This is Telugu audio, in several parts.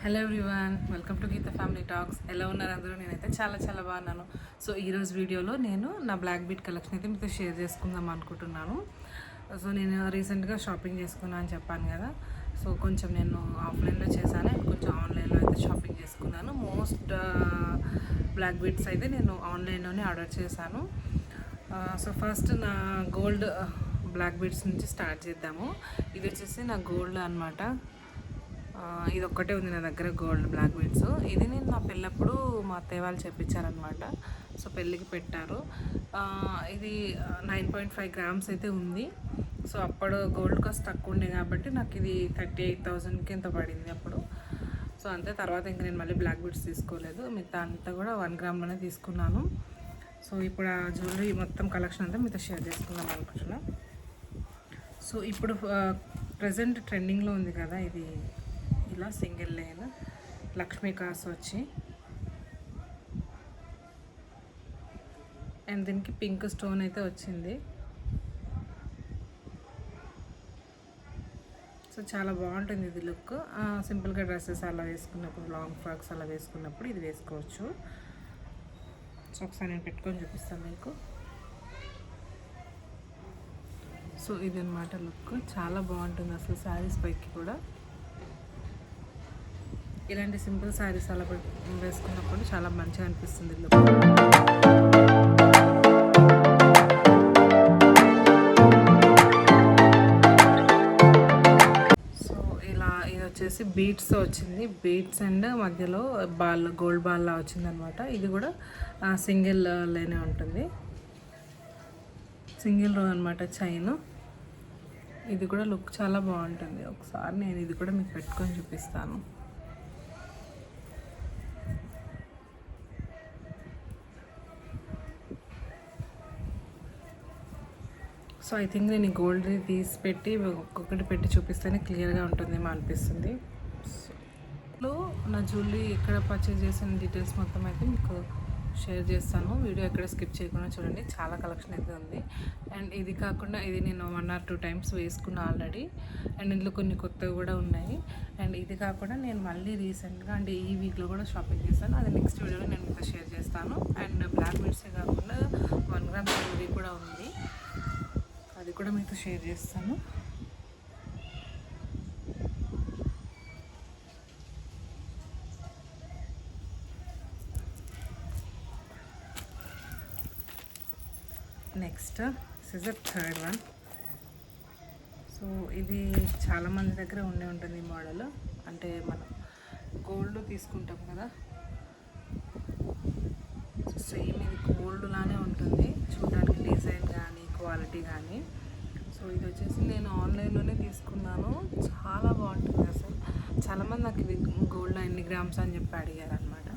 Hello everyone, welcome to Geeta family talks. ఎలా ఉన్నారు అందరూ? నేనైతే చాలా బాగున్నాను. సో ఈరోజు వీడియోలో నేను నా బ్లాక్ బీట్ కలెక్షన్ అయితే మీతో షేర్ చేసుకుందాం అనుకుంటున్నాను. సో నేను రీసెంట్గా షాపింగ్ చేసుకున్నాను అని చెప్పాను కదా. సో కొంచెం నేను ఆఫ్లైన్లో చేశాను అండ్ కొంచెం ఆన్లైన్లో అయితే షాపింగ్ చేసుకున్నాను. మోస్ట్ బ్లాక్ బీట్స్ అయితే నేను ఆన్లైన్లోనే ఆర్డర్ చేశాను. సో ఫస్ట్ నా గోల్డ్ బ్లాక్ బీట్స్ నుంచి స్టార్ట్ చేద్దాము. ఇది వచ్చేసి నా గోల్డ్ అనమాట. ఇది ఒక్కటే ఉంది నా దగ్గర గోల్డ్ బ్లాక్ బీడ్స్. ఇది నేను నా పెళ్ళప్పుడు మా అత్తయ్య వాళ్ళు చెప్పించారనమాట. సో పెళ్ళికి పెట్టారు. ఇది 9.5 గ్రామ్స్ అయితే ఉంది. సో అప్పుడు గోల్డ్ కాస్ట్ తక్కువ ఉండే కాబట్టి నాకు ఇది 38,000కి ఎంత పడింది అప్పుడు. సో అంతే. తర్వాత ఇంక నేను మళ్ళీ బ్లాక్ బీడ్స్ తీసుకోలేదు. మిగతా అంతా కూడా 1 గ్రామ్లోనే తీసుకున్నాను. సో ఇప్పుడు ఆ జ్యువెలరీ మొత్తం కలెక్షన్ అంతా మీతో షేర్ చేసుకుందాం అనుకుంటున్నాను. సో ఇప్పుడు ప్రజెంట్ ట్రెండింగ్లో ఉంది కదా, ఇది ఇలా సింగిల్ లేన్ లక్ష్మీ కాసు వచ్చి, అండ్ దీనికి పింక్ స్టోన్ అయితే వచ్చింది. సో చాలా బాగుంటుంది ఇది లుక్. సింపుల్గా డ్రెస్సెస్ అలా వేసుకున్నప్పుడు, లాంగ్ ఫ్రాక్స్ అలా వేసుకున్నప్పుడు ఇది వేసుకోవచ్చు. సో ఒకసారి నేను పెట్టుకొని చూపిస్తాను మీకు. సో ఇది అన్నమాట లుక్. చాలా బాగుంటుంది అసలు శారీస్ పైకి కూడా. ఇలాంటి సింపుల్ శారీస్ అలా వేసుకున్నప్పుడు చాలా మంచిగా అనిపిస్తుంది లుక్. సో ఇలా ఇది వచ్చేసి బీట్స్ వచ్చింది. బీట్స్ అండ్ మధ్యలో బాల్, గోల్డ్ బాల్లా వచ్చింది అనమాట. ఇది కూడా సింగిల్ లేనే ఉంటుంది, సింగిల్ రో అనమాట చైన్. ఇది కూడా లుక్ చాలా బాగుంటుంది. ఒకసారి నేను ఇది కూడా మీకు పెట్టుకొని చూపిస్తాను. సో ఐ థింక్ నేను గోల్డ్ తీసి పెట్టి ఒక్కొక్కటి పెట్టి చూపిస్తేనే క్లియర్గా ఉంటుందేమో అనిపిస్తుంది. సో నా జ్యువెలరీ ఎక్కడ పర్చేజ్ చేసిన డీటెయిల్స్ మొత్తం అయితే మీకు షేర్ చేస్తాను. వీడియో ఎక్కడ స్కిప్ చేయకుండా చూడండి. చాలా కలెక్షన్ అయితే ఉంది. అండ్ ఇది కాకుండా ఇది నేను 1 or 2 టైమ్స్ వేసుకున్నా ఆల్రెడీ. అండ్ ఇందులో కొన్ని కొత్తవి కూడా ఉన్నాయి. అండ్ ఇది కాకుండా నేను మళ్ళీ రీసెంట్గా అంటే ఈ వీక్లో కూడా షాపింగ్ చేస్తాను. అది నెక్స్ట్ వీడియోలో నేను మీతో షేర్ చేస్తాను. అండ్ బ్లాక్ బీడ్సే కాకుండా 1 గ్రామ్ జ్యువెలరీ కూడా ఉంది, అది కూడా మీతో షేర్ చేస్తాను. Next is the third one. So ఇది చాలామంది దగ్గర ఉండే ఉంటుంది ఈ మోడల్. అంటే మనం గోల్డ్ తీసుకుంటాం కదా, సేమ్ ఇది గోల్డ్ లానే ఉంటుంది చూడడానికి, డిజైన్ కానీ క్వాలిటీ కానీ. సో ఇది వచ్చేసి నేను ఆన్లైన్లోనే తీసుకున్నాను. చాలా బాగుంటుంది అసలు. చాలామంది నాకు ఇది గోల్డ్ ఎన్ని గ్రామ్స్ అని చెప్పి అడిగారు అనమాట.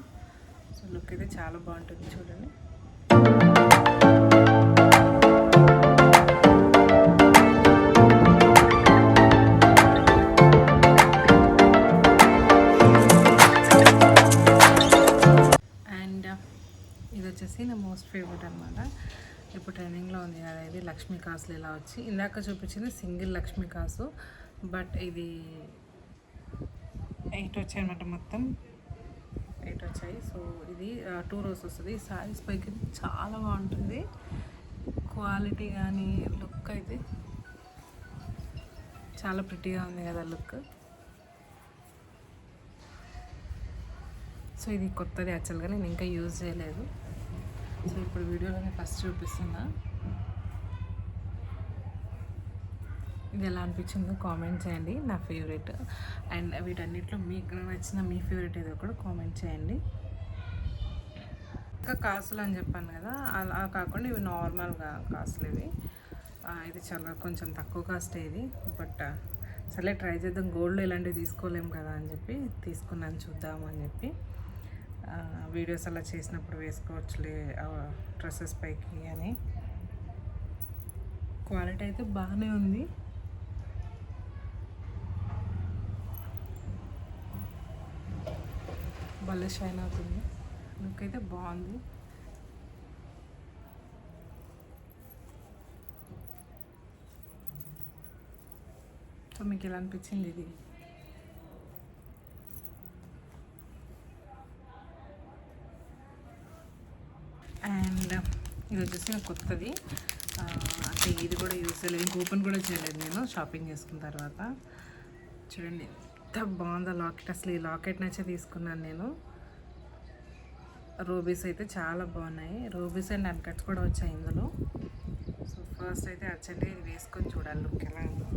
సో లుక్ అయితే చాలా బాగుంటుంది చూడండి. అండ్ ఇది వచ్చేసి నా మోస్ట్ ఫేవరెట్ అనమాట. ఇప్పుడు ట్రెండింగ్లో ఉంది కదా, ఇది లక్ష్మీ కాసులు ఇలా వచ్చి. ఇందాక చూపించింది సింగిల్ లక్ష్మీ కాసు, బట్ ఇది 8 వచ్చాయి అనమాట. మొత్తం 8 వచ్చాయి. సో ఇది 2 rows వస్తుంది. శారీస్ పైకి చాలా బాగుంటుంది క్వాలిటీ కానీ లుక్ అయితే చాలా ప్రిటీగా ఉంది కదా లుక్. సో ఇది కొత్తది యాక్చువల్గా, నేను ఇంకా యూజ్ చేయలేదు. సో ఇప్పుడు వీడియోలోనే ఫస్ట్ చూపిస్తున్నా. ఇది ఎలా అనిపించిందో కామెంట్ చేయండి. నా ఫేవరెట్. అండ్ వీటన్నిటిలో మీకు నచ్చిన మీ ఫేవరెట్ ఏదో కూడా కామెంట్ చేయండి. ఇంకా కాసులు అని చెప్పాను కదా, అలా కాకుండా ఇవి నార్మల్గా కాసులు ఇవి. ఇది చాలా కొంచెం తక్కువ కాస్ట్ ఇది, బట్ సరే ట్రై చేద్దాం. గోల్డ్ ఇలాంటివి తీసుకోలేము కదా అని చెప్పి తీసుకున్నాను, చూద్దాము అని చెప్పి. వీడియోస్ అలా చేసినప్పుడు వేసుకోవచ్చులే డ్రెస్సెస్ పైకి అని. క్వాలిటీ అయితే బాగానే ఉంది. భలే షైన్ అవుతుంది. లుక్ అయితే బాగుంది. సో మీకు ఎలా అనిపించింది ఇది? అండ్ ఇది వచ్చేసి నాకు కొత్తది, అంటే ఇది కూడా యూస్ చేయలేదు, ఇంక ఓపెన్ కూడా చేయలేదు నేను షాపింగ్ చేసుకున్న తర్వాత. చూడండి ఎంత బాగుందో లాకెట్, అసలు ఈ లాకెట్ నచ్చే తీసుకున్నాను నేను. రూబీస్ అయితే చాలా బాగున్నాయి, రూబీస్ అండ్ అన్కట్స్ కూడా వచ్చాయి ఇందులో. సో ఫస్ట్ అయితే అర్జెంట్గా ఇది వేసుకొని చూడాలి లుక్ ఎలా ఉందో.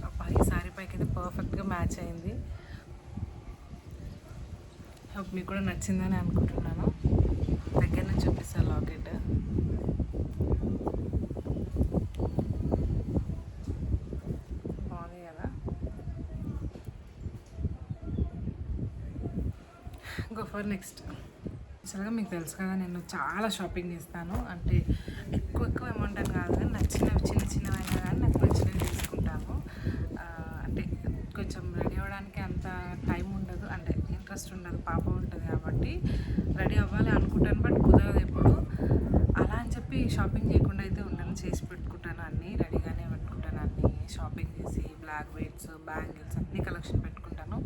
అబ్బా ఈ సారీ పైకి అయితే పర్ఫెక్ట్గా మ్యాచ్ అయింది. మీకు కూడా నచ్చిందని అనుకుంటున్నాను. దగ్గర నుంచి చూపిస్తాను లాకెట్. బాగుంది కదా. Go for next. యాక్చువల్గా మీకు తెలుసు కదా నేను చాలా షాపింగ్ చేస్తాను, అంటే ఎక్కువ అమౌంట్ అని కాదు కానీ నచ్చినవి చిన్నవైనా కానీ నాకు నచ్చినవి తీసుకుంటాను. అంటే కొంచెం రెడీ అవ్వడానికి అంత టైం ఉండదు, అంటే ఇంట్రెస్ట్ ఉండదు, పాప ఉంటుంది కాబట్టి రెడీ అవ్వాలి అనుకుంటాను, బట్ కుదరదు ఎప్పుడు. అలా అని చెప్పి షాపింగ్ చేయకుండా అయితే ఉండను, చేసి పెట్టుకుంటాను, అన్నీ రెడీగానే పెట్టుకుంటాను. అన్నీ షాపింగ్ చేసి బ్లాక్ బీడ్స్, బ్యాంగిల్స్ అన్నీ కలెక్షన్ పెట్టుకుంటాను.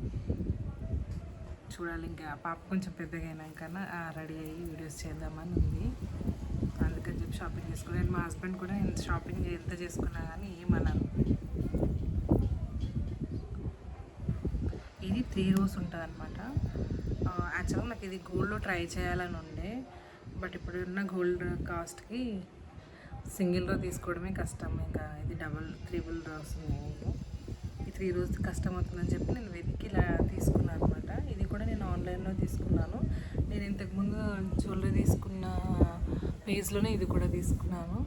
చూడాలి ఇంకా పాప కొంచెం పెద్దగా అయినాక రెడీ అయ్యి వీడియోస్ చేద్దామని ఉంది, అందుకని చెప్పి షాపింగ్ చేసుకున్నాను. మా హస్బెండ్ కూడా ఎంత షాపింగ్ ఎంత చేసుకున్నా కానీ ఏమన్నారు. ఇది 3 rows ఉంటుంది అనమాట. యాక్చువల్గా నాకు ఇది గోల్డ్లో ట్రై చేయాలని ఉండే, బట్ ఇప్పుడు ఉన్న గోల్డ్ కాస్ట్కి సింగిల్ రో తీసుకోవడమే కష్టం, ఇంకా ఇది త్రిబుల్ రోస్ ఉన్నాయి. ఈ 3 rows కష్టం అవుతుందని చెప్పి నేను వెతికి ఇలా తీసుకున్నాను అనమాట. ఇది కూడా నేను ఆన్లైన్లో తీసుకున్నాను. నేను ఇంతకుముందు జ్యువెలరీ తీసుకున్న పేజ్లోనే ఇది కూడా తీసుకున్నాను.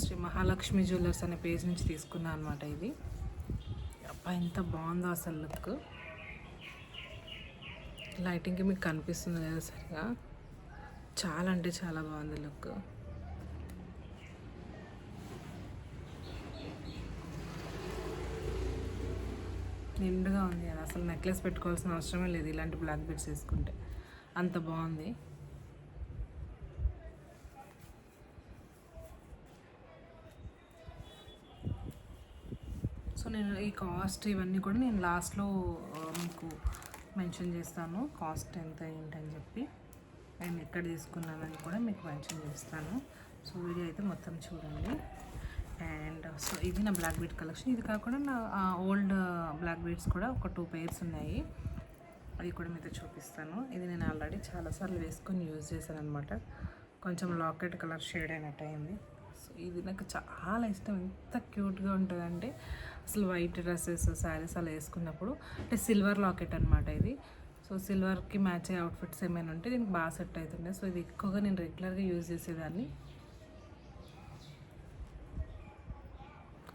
శ్రీ మహాలక్ష్మి జ్యువెలర్స్ అనే పేజ్ నుంచి తీసుకున్నాను అనమాట. ఇది అబ్బా ఎంత బాగుందో అసలు లుక్. లైటింగ్కి మీకు కనిపిస్తుంది కదా సరిగా, చాలా అంటే చాలా బాగుంది లుక్. నిండుగా ఉంది కదా, అసలు నెక్లెస్ పెట్టుకోవాల్సిన అవసరమే లేదు ఇలాంటి బ్లాక్ బీడ్స్ వేసుకుంటే, అంత బాగుంది. సో నేను ఈ కాస్ట్ ఇవన్నీ కూడా నేను లాస్ట్లో మీకు మెన్షన్ చేస్తాను, కాస్ట్ ఎంత ఏంటని చెప్పి, నేను ఎక్కడ తీసుకున్నానని కూడా మీకు మెన్షన్ చేస్తాను. సో వీడియో అయితే మొత్తం చూడండి. అండ్ సో ఇది నా బ్లాక్ బీడ్ కలెక్షన్. ఇది కాకుండా నా ఓల్డ్ బ్లాక్ బీడ్స్ కూడా ఒక 2 pairs ఉన్నాయి, అవి కూడా మీతో చూపిస్తాను. ఇది నేను ఆల్రెడీ చాలాసార్లు వేసుకొని యూజ్ చేశాను అనమాట, కొంచెం లాకెట్ కలర్ షేడ్ అయినట్టు అయింది. సో ఇది నాకు చాలా ఇష్టం, ఎంత క్యూట్గా ఉంటుందంటే అసలు వైట్ డ్రెస్సెస్ శారీస్ అలా వేసుకున్నప్పుడు. అంటే సిల్వర్ లాకెట్ అనమాట ఇది. సో సిల్వర్కి మ్యాచ్ అయ్యే అవుట్ఫిట్స్ ఏమైనా ఉంటే దీనికి బాగా సెట్ అవుతుండే. సో ఇది ఎక్కువగా నేను రెగ్యులర్గా యూజ్ చేసేదాన్ని,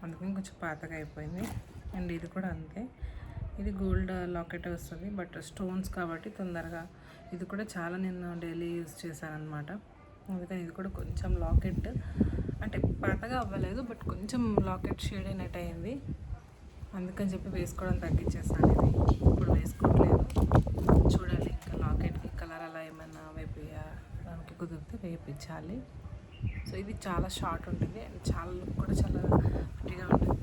అందుకని కొంచెం పాతగా అయిపోయింది. అండ్ ఇది కూడా అంతే, ఇది గోల్డ్ లాకెట్ వస్తుంది, బట్ స్టోన్స్ కాబట్టి తొందరగా. ఇది కూడా చాలా నేను డైలీ యూజ్ చేశాను అనమాట, అందుకని ఇది కూడా కొంచెం లాకెట్ అంటే పాతగా అవ్వలేదు, బట్ కొంచెం లాకెట్ షేడ్ అయినట్టు అయింది, అందుకని చెప్పి వేసుకోవడం తగ్గించేసాను. ఇది ఇప్పుడు వేసుకోవట్లేదు. చూడాలి ఇంకా లాకెట్కి కలర్ అలా ఏమైనా వేపించడానికి కుదిరితే వేయించాలి. సో ఇది చాలా షార్ట్ ఉంటుంది అండ్ చాలా లుక్ కూడా చాలా ప్రిటీగా ఉంటుంది.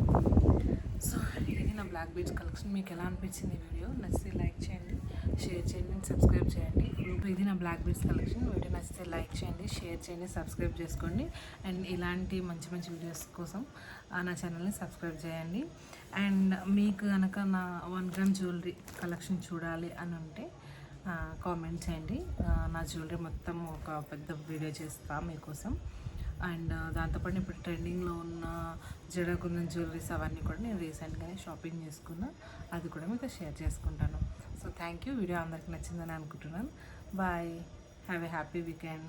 సో ఇది నా బ్లాక్ బీడ్స్ కలెక్షన్. మీకు ఎలా అనిపించింది వీడియో? నచ్చితే లైక్ చేయండి, షేర్ చేయండి, సబ్స్క్రైబ్ చేయండి. ఇది నా బ్లాక్ బీడ్స్ కలెక్షన్. వీడియో నచ్చితే లైక్ చేయండి, షేర్ చేయండి, సబ్స్క్రైబ్ చేసుకోండి. అండ్ ఇలాంటి మంచి మంచి వీడియోస్ కోసం నా ఛానల్ని సబ్స్క్రైబ్ చేయండి. అండ్ మీకు కనుక నా 1 gram జ్యువెలరీ కలెక్షన్ చూడాలి అని ఉంటే కామెంట్ చేయండి. నా జ్యువెలరీ మొత్తం ఒక పెద్ద వీడియో చేస్తాను మీకోసం. అండ్ దాంతోపాటు ఇప్పుడు ట్రెండింగ్లో ఉన్న జడకుందన్ జ్యువెలరీస్ అవన్నీ కూడా నేను రీసెంట్గానే షాపింగ్ చేసుకున్నా, అది కూడా మీతో షేర్ చేసుకుంటాను. So thank you. వీడియో అందరికీ నచ్చిందని అనుకుంటున్నాను. Bye, have a happy weekend.